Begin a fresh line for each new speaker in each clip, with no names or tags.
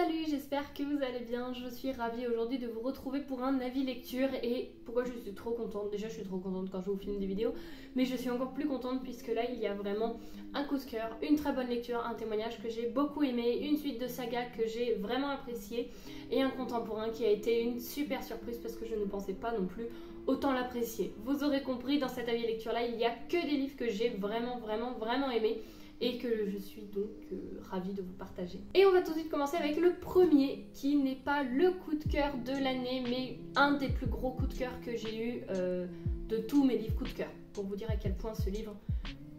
Salut, j'espère que vous allez bien. Je suis ravie aujourd'hui de vous retrouver pour un avis lecture. Et pourquoi je suis trop contente? Déjà, je suis trop contente quand je vous filme des vidéos, mais je suis encore plus contente puisque là, il y a vraiment un coup de cœur, une très bonne lecture, un témoignage que j'ai beaucoup aimé, une suite de sagas que j'ai vraiment appréciée et un contemporain qui a été une super surprise parce que je ne pensais pas non plus autant l'apprécier. Vous aurez compris, dans cet avis lecture là, il n'y a que des livres que j'ai vraiment aimés et que je suis donc ravie de vous partager. Et on va tout de suite commencer avec le premier, qui n'est pas le coup de cœur de l'année, mais un des plus gros coups de cœur que j'ai eu de tous mes livres coup de cœur, pour vous dire à quel point ce livre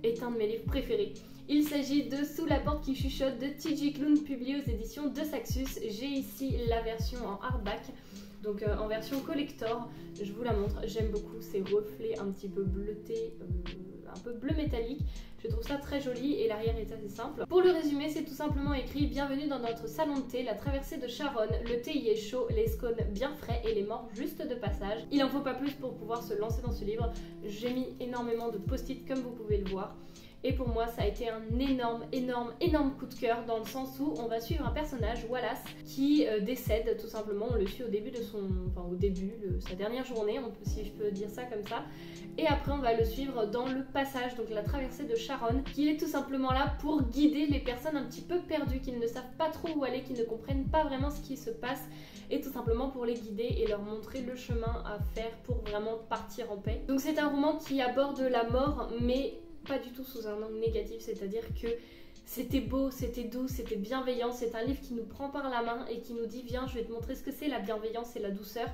est un de mes livres préférés. Il s'agit de Sous la porte qui chuchote de T.J. Klune, publié aux éditions de Saxus. J'ai ici la version en hardback, donc en version collector. Je vous la montre, j'aime beaucoup ces reflets un petit peu bleutés, un peu bleu métallique. Je trouve ça très joli et l'arrière est assez simple. Pour le résumer, c'est tout simplement écrit: bienvenue dans notre salon de thé, la traversée de Charonne, le thé y est chaud, les scones bien frais et les morts juste de passage. Il en faut pas plus pour pouvoir se lancer dans ce livre. J'ai mis énormément de post-it comme vous pouvez le voir. Et pour moi, ça a été un énorme coup de cœur, dans le sens où on va suivre un personnage, Wallace, qui décède tout simplement. On le suit au début de sa dernière journée, si je peux dire ça comme ça. Et après, on va le suivre dans le passage, donc la traversée de Charonne, qui est tout simplement là pour guider les personnes un petit peu perdues, qui ne savent pas trop où aller, qui ne comprennent pas vraiment ce qui se passe, et tout simplement pour les guider et leur montrer le chemin à faire pour vraiment partir en paix. Donc c'est un roman qui aborde la mort, mais pas du tout sous un angle négatif, c'est-à-dire que c'était beau, c'était doux, c'était bienveillant. C'est un livre qui nous prend par la main et qui nous dit: viens, je vais te montrer ce que c'est la bienveillance et la douceur,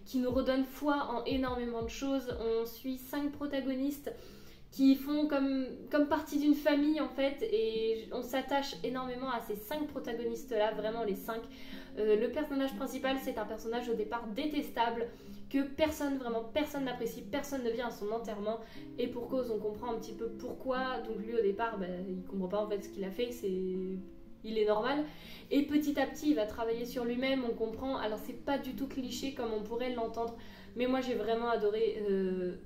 qui nous redonne foi en énormément de choses. On suit 5 protagonistes qui font comme partie d'une famille en fait, et on s'attache énormément à ces 5 protagonistes là, vraiment les 5. Le personnage principal, c'est un personnage au départ détestable, que personne n'apprécie, personne ne vient à son enterrement, et pour cause, on comprend un petit peu pourquoi. Donc lui au départ, il comprend pas en fait ce qu'il a fait, il est normal, et petit à petit il va travailler sur lui-même, on comprend. Alors c'est pas du tout cliché comme on pourrait l'entendre, mais moi j'ai vraiment adoré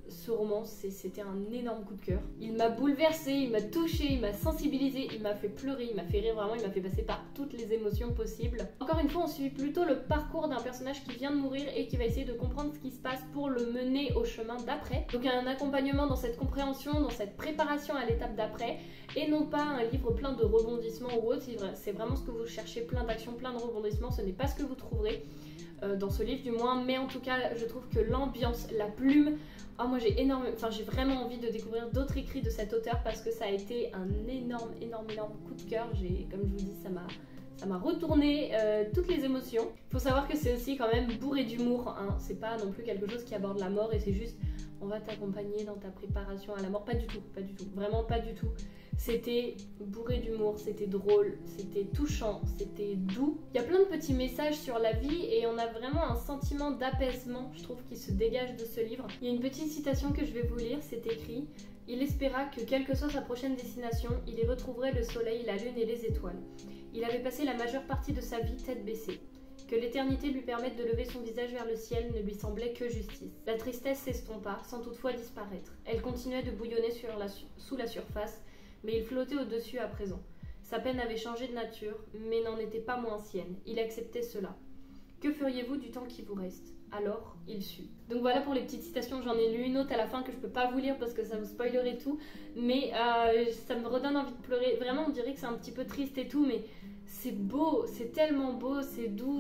ce roman. C'était un énorme coup de cœur. Il m'a bouleversée, il m'a touchée, il m'a sensibilisée, il m'a fait pleurer, il m'a fait rire, vraiment il m'a fait passer par toutes les émotions possibles. Encore une fois, on suit plutôt le parcours d'un personnage qui vient de mourir et qui va essayer de comprendre ce qui se passe pour le mener au chemin d'après. Donc il y a un accompagnement dans cette compréhension, dans cette préparation à l'étape d'après, et non pas un livre plein de rebondissements ou autre. C'est vraiment ce que vous cherchez, plein d'actions, plein de rebondissements, ce n'est pas ce que vous trouverez dans ce livre du moins. Mais en tout cas, je trouve que l'ambiance, la plume, moi j'ai vraiment envie de découvrir d'autres écrits de cet auteur, parce que ça a été un énorme coup de cœur. Comme je vous dis, ça m'a retourné toutes les émotions. Il faut savoir que c'est aussi quand même bourré d'humour, hein. C'est pas non plus quelque chose qui aborde la mort et c'est juste on va t'accompagner dans ta préparation à la mort. Pas du tout, vraiment pas du tout. C'était bourré d'humour, c'était drôle, c'était touchant, c'était doux. Il y a plein de petits messages sur la vie et on a vraiment un sentiment d'apaisement, je trouve, qui se dégage de ce livre. Il y a une petite citation que je vais vous lire, c'est écrit: il espéra que quelle que soit sa prochaine destination, il y retrouverait le soleil, la lune et les étoiles. Il avait passé la majeure partie de sa vie tête baissée. Que l'éternité lui permette de lever son visage vers le ciel ne lui semblait que justice. La tristesse s'estompa, sans toutefois disparaître. Elle continuait de bouillonner sous la surface, mais il flottait au-dessus à présent. Sa peine avait changé de nature, mais n'en était pas moins sienne. Il acceptait cela. Que feriez-vous du temps qui vous reste? Alors, il sut. Donc voilà pour les petites citations. J'en ai lu une autre à la fin que je peux pas vous lire parce que ça vous spoilerait tout, mais ça me redonne envie de pleurer. Vraiment, on dirait que c'est un petit peu triste et tout, mais c'est beau, c'est tellement beau, c'est doux,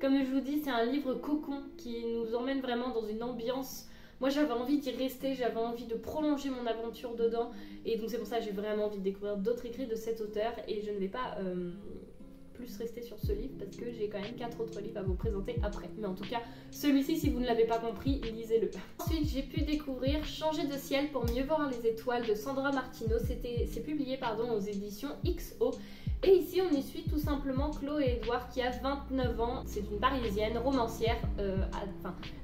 comme je vous dis, c'est un livre cocon qui nous emmène vraiment dans une ambiance. Moi j'avais envie d'y rester, j'avais envie de prolonger mon aventure dedans, et donc c'est pour ça que j'ai vraiment envie de découvrir d'autres écrits de cet auteur, et je ne vais pas plus rester sur ce livre parce que j'ai quand même 4 autres livres à vous présenter après. Mais en tout cas, celui-ci, si vous ne l'avez pas compris, lisez-le. Ensuite, j'ai pu découvrir Changer de ciel pour mieux voir les étoiles de Sandra Martino. C'est publié aux éditions XO. Et ici, on y suit tout simplement Chloé Edouard qui a 29 ans. C'est une Parisienne, romancière.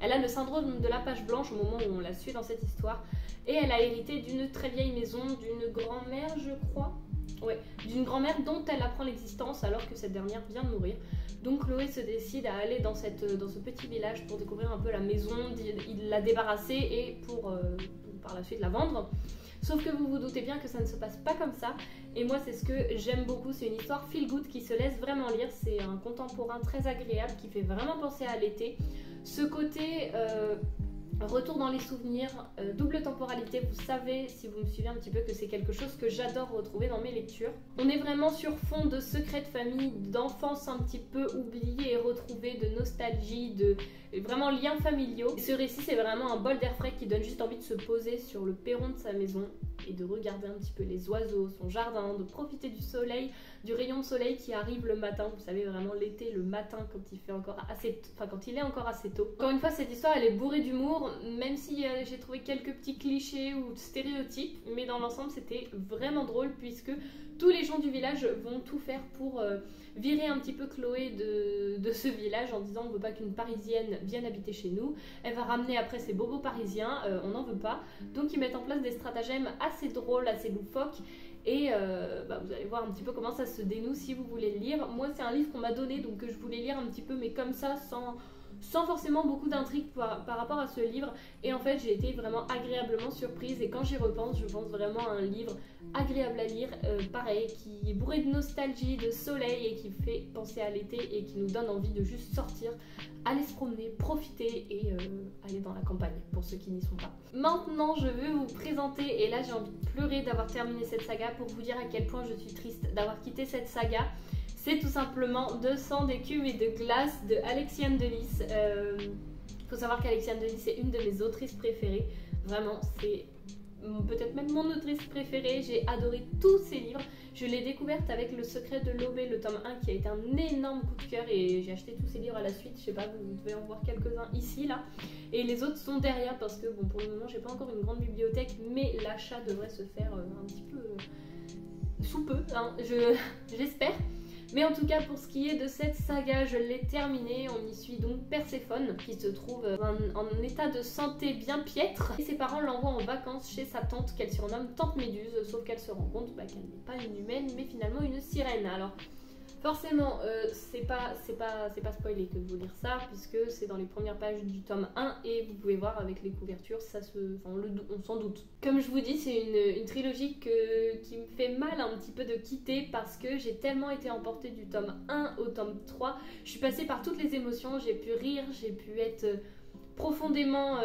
Elle a le syndrome de la page blanche au moment où on la suit dans cette histoire. Et elle a hérité d'une très vieille maison, d'une grand-mère, je crois. Ouais, d'une grand-mère dont elle apprend l'existence alors que cette dernière vient de mourir. Donc Chloé se décide à aller dans ce petit village pour découvrir un peu la maison, la débarrasser et pour par la suite la vendre. Sauf que vous vous doutez bien que ça ne se passe pas comme ça. Et moi c'est ce que j'aime beaucoup, c'est une histoire feel good qui se laisse vraiment lire. C'est un contemporain très agréable qui fait vraiment penser à l'été. Ce côté retour dans les souvenirs, double temporalité, vous savez si vous me suivez un petit peu que c'est quelque chose que j'adore retrouver dans mes lectures. On est vraiment sur fond de secrets de famille, d'enfance un petit peu oubliée et retrouvée, de nostalgie, de vraiment liens familiaux. Et ce récit c'est vraiment un bol d'air frais qui donne juste envie de se poser sur le perron de sa maison et de regarder un petit peu les oiseaux, son jardin, de profiter du soleil, du rayon de soleil qui arrive le matin. Vous savez vraiment l'été, le matin quand il fait encore assez, quand il est encore assez tôt. Encore une fois cette histoire elle est bourrée d'humour, même si j'ai trouvé quelques petits clichés ou stéréotypes, mais dans l'ensemble c'était vraiment drôle puisque tous les gens du village vont tout faire pour virer un petit peu Chloé de ce village en disant on veut pas qu'une parisienne vienne habiter chez nous, elle va ramener après ses bobos parisiens, on n'en veut pas. Donc ils mettent en place des stratagèmes assez drôles, assez loufoques. Et vous allez voir un petit peu comment ça se dénoue si vous voulez le lire. Moi c'est un livre qu'on m'a donné donc que je voulais lire un petit peu mais comme ça sans forcément beaucoup d'intrigue par rapport à ce livre. Et en fait j'ai été vraiment agréablement surprise et quand j'y repense je pense vraiment à un livre agréable à lire, pareil, qui est bourré de nostalgie, de soleil et qui fait penser à l'été et qui nous donne envie de juste sortir, aller se promener, profiter et aller dans la campagne pour ceux qui n'y sont pas. Maintenant je vais vous présenter, et là j'ai envie de pleurer d'avoir terminé cette saga pour vous dire à quel point je suis triste d'avoir quitté cette saga. C'est tout simplement 200 d'écume et de glace de Alexiane Delis. Faut savoir qu'Alexiane Delis est une de mes autrices préférées. Vraiment, c'est peut-être même mon autrice préférée. J'ai adoré tous ses livres. Je l'ai découverte avec Le Secret de Lobé, le tome 1, qui a été un énorme coup de cœur. Et j'ai acheté tous ses livres à la suite. Je sais pas, vous devez en voir quelques-uns ici, là. Et les autres sont derrière parce que, bon, pour le moment, j'ai pas encore une grande bibliothèque. Mais l'achat devrait se faire un petit peu sous peu, hein, j'espère. Mais en tout cas pour ce qui est de cette saga, je l'ai terminée. On y suit donc Perséphone qui se trouve en état de santé bien piètre. Et ses parents l'envoient en vacances chez sa tante qu'elle surnomme Tante Méduse. Sauf qu'elle se rend compte qu'elle n'est pas une humaine mais finalement une sirène. Alors forcément c'est pas spoilé que de vous lire ça puisque c'est dans les premières pages du tome 1 et vous pouvez voir avec les couvertures, on s'en doute. Comme je vous dis, c'est une trilogie qui me fait mal un petit peu de quitter parce que j'ai tellement été emportée du tome 1 au tome 3. Je suis passée par toutes les émotions, j'ai pu rire, j'ai pu être profondément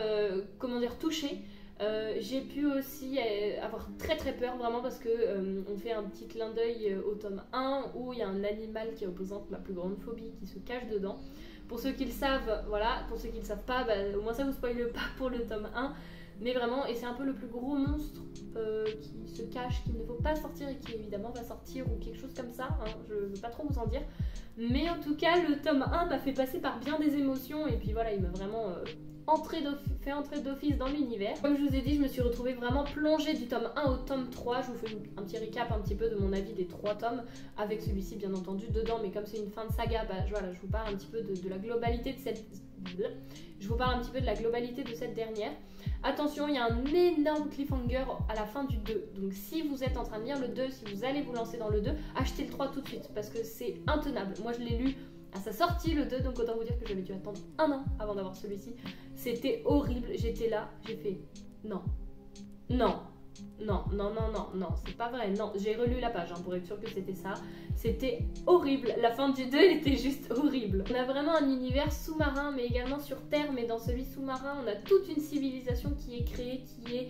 touchée. J'ai pu aussi avoir très très peur vraiment parce que on fait un petit clin d'œil au tome 1 où il y a un animal qui représente ma plus grande phobie qui se cache dedans. Pour ceux qui le savent, voilà, pour ceux qui ne le savent pas, au moins ça vous spoile pas pour le tome 1. Mais vraiment, et c'est un peu le plus gros monstre qui se cache, qu'il ne faut pas sortir et qui évidemment va sortir ou quelque chose comme ça, hein, je ne veux pas trop vous en dire. Mais en tout cas, le tome 1 m'a fait passer par bien des émotions et puis voilà, il m'a vraiment fait entrer d'office dans l'univers. Comme je vous ai dit, je me suis retrouvée vraiment plongée du tome 1 au tome 3. Je vous fais un petit récap un petit peu de mon avis des 3 tomes, avec celui-ci bien entendu dedans, mais comme c'est une fin de saga, voilà, je vous parle un petit peu de la globalité de cette... Je vous parle un petit peu de la globalité de cette dernière. Attention, il y a un énorme cliffhanger à la fin du 2. Donc si vous êtes en train de lire le 2, si vous allez vous lancer dans le 2, achetez le 3 tout de suite parce que c'est intenable. Moi je l'ai lu à sa sortie le 2, donc autant vous dire que j'avais dû attendre 1 an avant d'avoir celui-ci. C'était horrible, j'étais là, j'ai fait non, non, non, non, non, non, non, c'est pas vrai, non, j'ai relu la page pour être sûre que c'était ça. C'était horrible, la fin du 2 elle était juste horrible. On a vraiment un univers sous-marin mais également sur Terre, mais dans celui sous-marin on a toute une civilisation qui est créée, qui est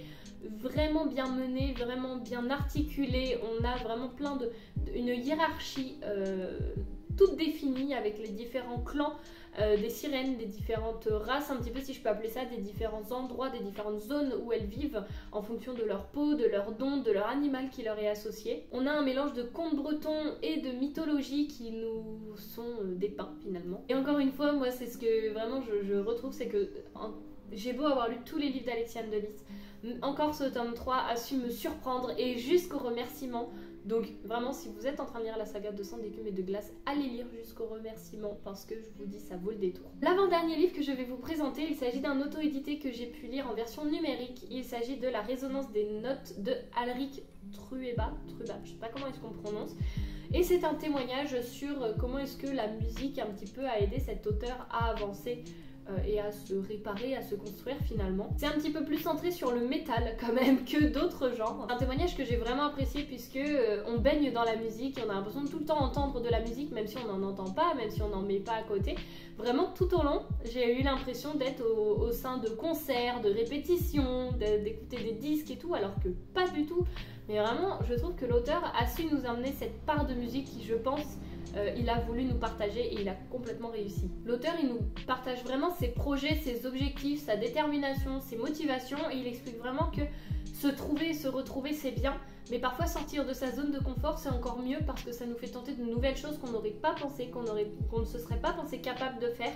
vraiment bien menée, vraiment bien articulée. On a vraiment une hiérarchie toute définie avec les différents clans des sirènes, des différentes races, un petit peu si je peux appeler ça, des différents endroits, des différentes zones où elles vivent en fonction de leur peau, de leur don, de leur animal qui leur est associé. On a un mélange de contes bretons et de mythologie qui nous sont dépeints finalement. Et encore une fois, moi c'est ce que vraiment je retrouve, c'est que j'ai beau avoir lu tous les livres d'Alexiane Delis, encore ce tome 3 a su me surprendre et jusqu'au remerciement. Donc vraiment si vous êtes en train de lire la saga 200 d'écume et de glace, allez lire jusqu'au remerciement parce que je vous dis ça vaut le détour. L'avant-dernier livre que je vais vous présenter, il s'agit d'un auto-édité que j'ai pu lire en version numérique. Il s'agit de La résonance des notes de Alrik Trueba, je sais pas comment est-ce qu'on prononce. Et c'est un témoignage sur comment est-ce que la musique un petit peu a aidé cet auteur à avancer et à se réparer, à se construire finalement. C'est un petit peu plus centré sur le métal quand même que d'autres genres. Un témoignage que j'ai vraiment apprécié puisque on baigne dans la musique et on a l'impression de tout le temps entendre de la musique même si on n'en entend pas, même si on n'en met pas à côté. Vraiment tout au long, j'ai eu l'impression d'être au sein de concerts, de répétitions, d'écouter des disques et tout, alors que pas du tout. Mais vraiment, je trouve que l'auteur a su nous amener cette part de musique qui, je pense, il a voulu nous partager et il a complètement réussi. L'auteur, il nous partage vraiment ses projets, ses objectifs, sa détermination, ses motivations et il explique vraiment que se trouver, se retrouver, c'est bien, mais parfois sortir de sa zone de confort, c'est encore mieux parce que ça nous fait tenter de nouvelles choses qu'on n'aurait pas pensé, qu'on ne se serait pas pensé capable de faire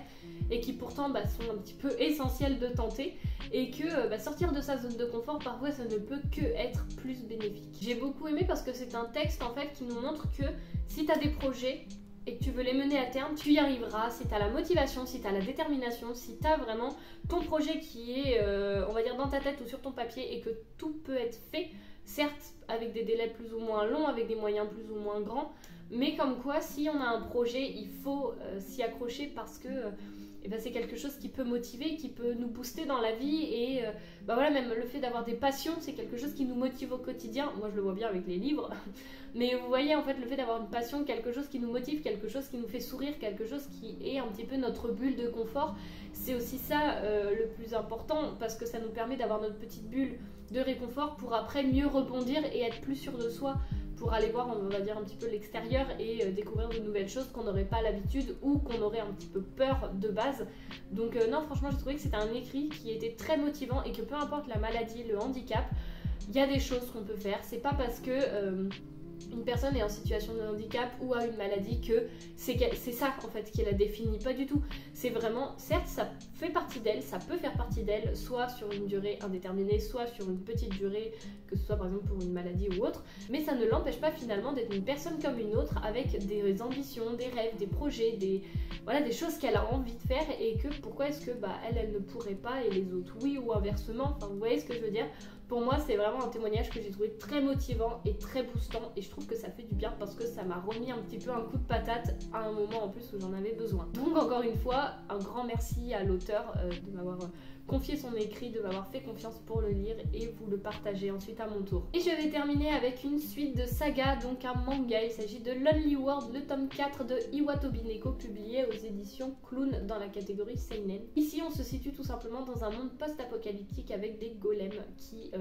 et qui pourtant sont un petit peu essentielles de tenter et que sortir de sa zone de confort, parfois ça ne peut que être plus bénéfique. J'ai beaucoup aimé parce que c'est un texte en fait qui nous montre que si tu as des projets et que tu veux les mener à terme, tu y arriveras si tu as la motivation, si tu as la détermination, si tu as vraiment ton projet qui est, on va dire, dans ta tête ou sur ton papier et que tout peut être fait, certes avec des délais plus ou moins longs, avec des moyens plus ou moins grands, mais comme quoi, si on a un projet, il faut s'y accrocher parce que c'est quelque chose qui peut motiver, qui peut nous booster dans la vie et voilà, même le fait d'avoir des passions, c'est quelque chose qui nous motive au quotidien. Moi je le vois bien avec les livres, mais vous voyez en fait le fait d'avoir une passion, quelque chose qui nous motive, quelque chose qui nous fait sourire, quelque chose qui est un petit peu notre bulle de confort, c'est aussi ça le plus important parce que ça nous permet d'avoir notre petite bulle de réconfort pour après mieux rebondir et être plus sûr de soi, pour aller voir, on va dire, un petit peu l'extérieur et découvrir de nouvelles choses qu'on n'aurait pas l'habitude ou qu'on aurait un petit peu peur de base. Donc non, franchement, j'ai trouvé que c'était un écrit qui était très motivant et que peu importe la maladie, le handicap, il y a des choses qu'on peut faire. C'est pas parce que une personne est en situation de handicap ou a une maladie que c'est ça en fait qui la définit, pas du tout. C'est vraiment, certes ça fait partie d'elle, ça peut faire partie d'elle, soit sur une durée indéterminée, soit sur une petite durée, que ce soit par exemple pour une maladie ou autre, mais ça ne l'empêche pas finalement d'être une personne comme une autre avec des ambitions, des rêves, des projets, des choses qu'elle a envie de faire et que pourquoi est-ce que elle ne pourrait pas et les autres oui ou inversement, enfin vous voyez ce que je veux dire. Pour moi, c'est vraiment un témoignage que j'ai trouvé très motivant et très boostant et je trouve que ça fait du bien parce que ça m'a remis un petit peu un coup de patate à un moment en plus où j'en avais besoin. Donc encore une fois, un grand merci à l'auteur de m'avoir confié son écrit, de m'avoir fait confiance pour le lire et vous le partager ensuite à mon tour. Et je vais terminer avec une suite de sagas, donc un manga. Il s'agit de Lonely World, le tome 4 de Iwatobi Neko, publié aux éditions Clown dans la catégorie Seinen. Ici, on se situe tout simplement dans un monde post-apocalyptique avec des golems qui...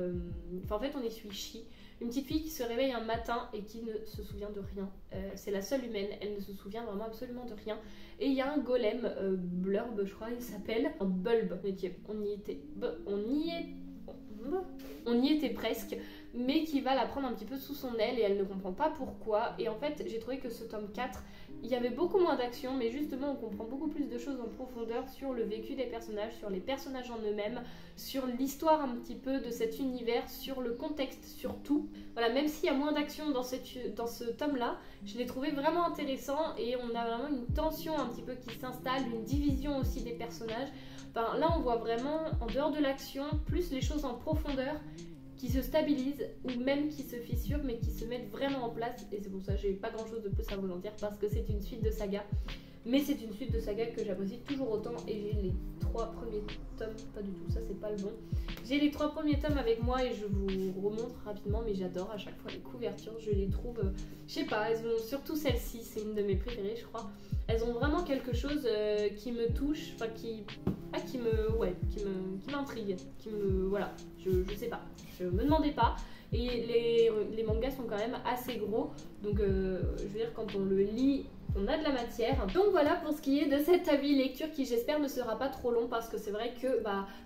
en fait, on y suit Shi, une petite fille qui se réveille un matin et qui ne se souvient de rien. C'est la seule humaine, elle ne se souvient vraiment absolument de rien. Et il y a un golem, Blurb je crois il s'appelle, un bulbe, on y était presque, mais qui va la prendre un petit peu sous son aile et elle ne comprend pas pourquoi. Et en fait j'ai trouvé que ce tome 4, il y avait beaucoup moins d'action, mais justement on comprend beaucoup plus de choses en profondeur sur le vécu des personnages, sur les personnages en eux-mêmes, sur l'histoire un petit peu de cet univers, sur le contexte surtout. Voilà, même s'il y a moins d'action dans ce tome-là, je l'ai trouvé vraiment intéressant et on a vraiment une tension un petit peu qui s'installe, une division aussi des personnages. Enfin, là on voit vraiment, en dehors de l'action, plus les choses en profondeur qui se stabilisent ou même qui se fissurent mais qui se mettent vraiment en place et c'est pour ça que j'ai pas grand chose de plus à vous en dire parce que c'est une suite de saga, mais c'est une suite de saga que j'apprécie toujours autant et j'ai les 3 premiers tomes, pas du tout, ça c'est pas le bon, j'ai les 3 premiers tomes avec moi et je vous remontre rapidement, mais j'adore à chaque fois les couvertures, je les trouve, je sais pas, elles ont, surtout celle-ci, c'est une de mes préférées je crois, elles ont vraiment quelque chose qui me touche, enfin qui m'intrigue, voilà, je sais pas, je me demandais pas. Et les mangas sont quand même assez gros, donc je veux dire quand on le lit, on a de la matière. Donc voilà pour ce qui est de cet avis lecture qui j'espère ne sera pas trop long parce que c'est vrai que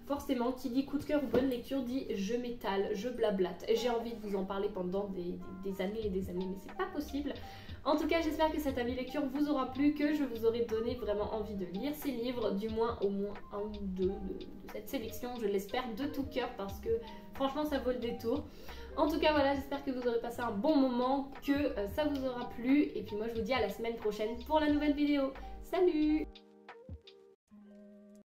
forcément qui dit coup de cœur ou bonne lecture dit je m'étale, je blablate. Et j'ai envie de vous en parler pendant des années et des années, mais c'est pas possible. En tout cas, j'espère que cet avis lecture vous aura plu, que je vous aurai donné vraiment envie de lire ces livres, du moins au moins un ou deux de cette sélection, je l'espère de tout cœur parce que franchement ça vaut le détour. En tout cas voilà, j'espère que vous aurez passé un bon moment, que ça vous aura plu et puis moi je vous dis à la semaine prochaine pour la nouvelle vidéo. Salut!